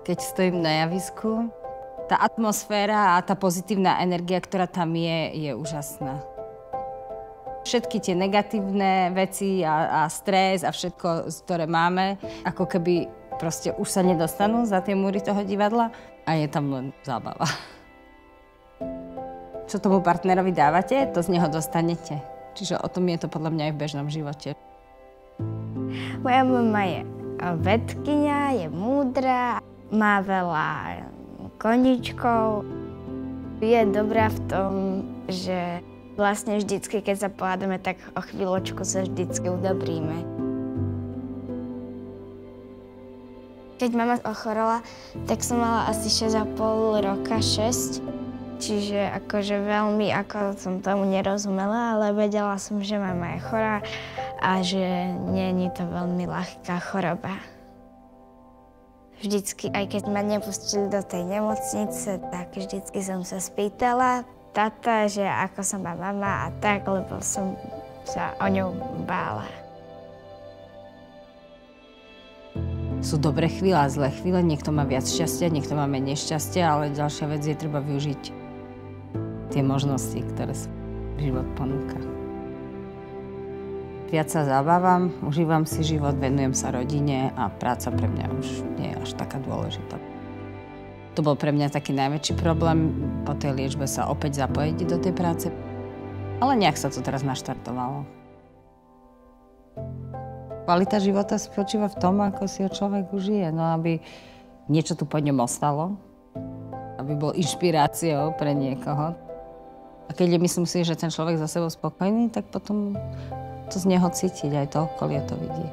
Keď stojím na javisku, tá atmosféra a tá pozitívna energia, ktorá tam je úžasná. Všetky tie negatívne veci a stres a všetko, ktoré máme, ako keby proste už sa nedostanú za tie múry toho divadla a je tam len zábava. Čo tomu partnerovi dávate, to z neho dostanete. Čiže o tom je to podľa mňa aj v bežnom živote. Moja mama je vedkyňa, je múdra, má veľa koníčkov. Je dobrá v tom, že vlastne vždycky, keď sa pohádame, tak o chvíľočku sa vždycky udobríme. Keď mama ochorela, tak som mala asi 6,5 roka, 6. Čiže akože veľmi, ako som tomu nerozumela, ale vedela som, že mama je chorá a že nie je to veľmi ľahká choroba. Vždycky, aj keď ma nepustili do tej nemocnice, tak vždycky som sa spýtala tata, že ako sa má mama a tak, lebo som sa o ňu bála. Sú dobré chvíle a zlé chvíle, niekto má viac šťastia, niekto má menej šťastia, ale ďalšia vec je, treba využiť tie možnosti, ktoré život ponúka. Viac sa zabávam, užívam si život, venujem sa rodine a práca pre mňa už nie je až taká dôležitá. To bol pre mňa taký najväčší problém, po tej liečbe sa opäť zapojiť do tej práce. Ale nejak sa to teraz naštartovalo. Kvalita života spočíva v tom, ako si ho človek užije, no aby niečo tu po ňom ostalo, aby bol inšpiráciou pre niekoho. A keď myslím si, že ten človek za sebou spokojný, tak potom to z neho cítiť, aj to okolie to vidí.